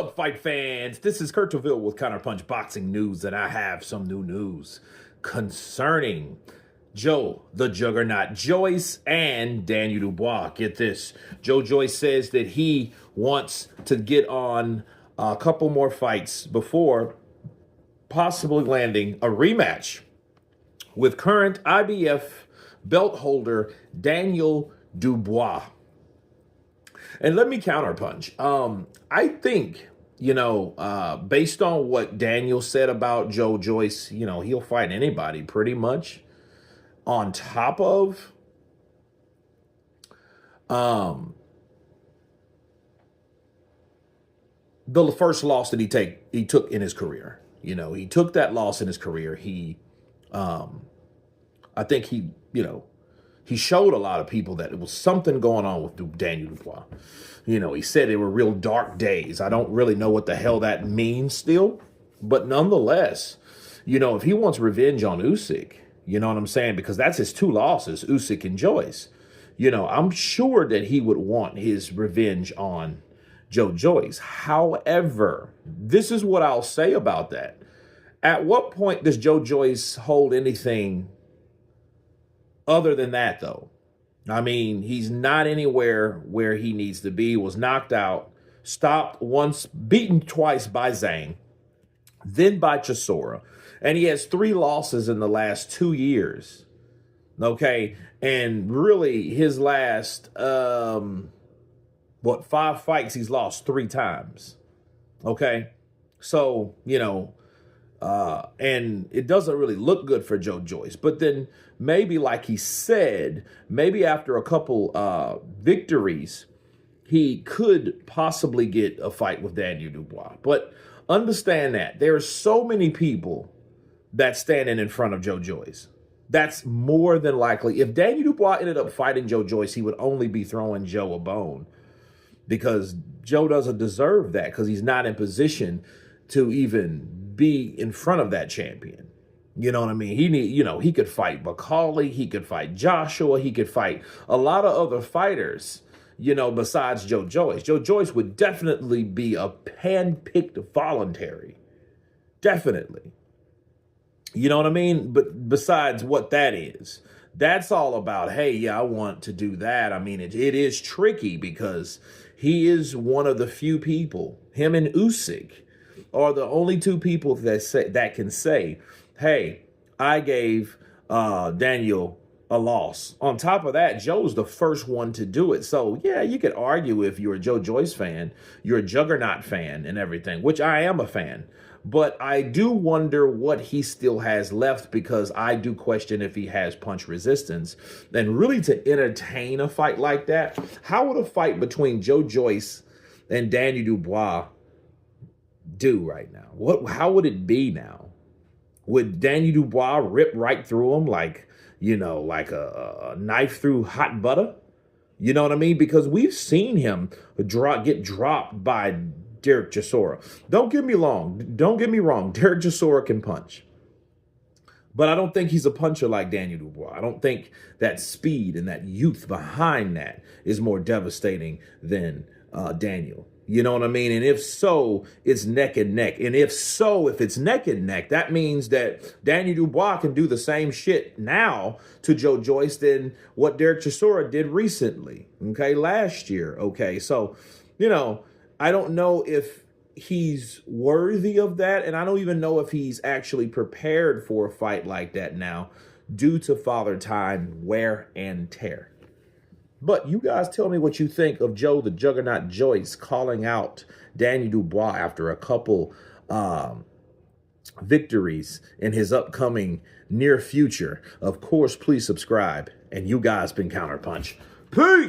up, fight fans? This is Kurt Taville with Counterpunch Boxing News, and I have some new news concerning Joe the Juggernaut Joyce and Daniel Dubois. Get this. Joe Joyce says that he wants to get on a couple more fights before possibly landing a rematch with current IBF belt holder Daniel Dubois. And let me counterpunch. I think, based on what Daniel said about Joe Joyce, he'll fight anybody pretty much. On top of the first loss that he took in his career. He took that loss in his career. I think he showed a lot of people that it was something going on with Daniel Dubois. He said they were real dark days. I don't really know what the hell that means still. But nonetheless, if he wants revenge on Usyk, you know what I'm saying? Because that's his two losses, Usyk and Joyce. I'm sure that he would want his revenge on Joe Joyce. However, this is what I'll say about that. At what point does Joe Joyce hold anything other than that, though? I mean, he's not anywhere where he needs to be. Was knocked out, stopped once, beaten twice by Zhang, then by Chisora. And he has 3 losses in the last 2 years. Okay? And really, his last, 5 fights, he's lost 3 times. Okay? So, and it doesn't really look good for Joe Joyce. But then maybe, like he said, maybe after a couple victories, he could possibly get a fight with Daniel Dubois. But understand that there are so many people that's standing in front of Joe Joyce. That's more than likely. If Daniel Dubois ended up fighting Joe Joyce, he would only be throwing Joe a bone, because Joe doesn't deserve that, because he's not in position to even be in front of that champion. You know what I mean? He could fight Bakali, he could fight Joshua, he could fight a lot of other fighters, besides Joe Joyce. Joe Joyce would definitely be a hand-picked voluntary. Definitely. You know what I mean? But besides what that is, that's all about, hey, yeah, I want to do that. I mean, it is tricky, because he is one of the few people, him and Usyk are the only 2 people that can say, hey, I gave Daniel a loss. On top of that, Joe's the first one to do it. So, yeah, you could argue if you're a Joe Joyce fan, you're a Juggernaut fan and everything, which I am a fan. But I do wonder what he still has left, because I do question if he has punch resistance. And really, to entertain a fight like that, how would a fight between Joe Joyce and Daniel Dubois do right now? How would it be now? Would Daniel Dubois rip right through him like a knife through hot butter? You know what I mean? Because we've seen him get dropped by Derek Chisora. Don't get me wrong. Derek Chisora can punch. But I don't think he's a puncher like Daniel Dubois. I don't think that speed and that youth behind that is more devastating than Daniel. You know what I mean? And if so, it's neck and neck. And if it's neck and neck, that means that Daniel Dubois can do the same shit now to Joe Joyce than what Derek Chisora did recently, last year. So, I don't know if he's worthy of that, and I don't even know if he's actually prepared for a fight like that now, due to Father Time, wear and tear. But you guys tell me what you think of Joe the Juggernaut Joyce calling out Daniel Dubois after a couple victories in his upcoming near future. Of course, please subscribe. And you guys been Counterpunch. Peace!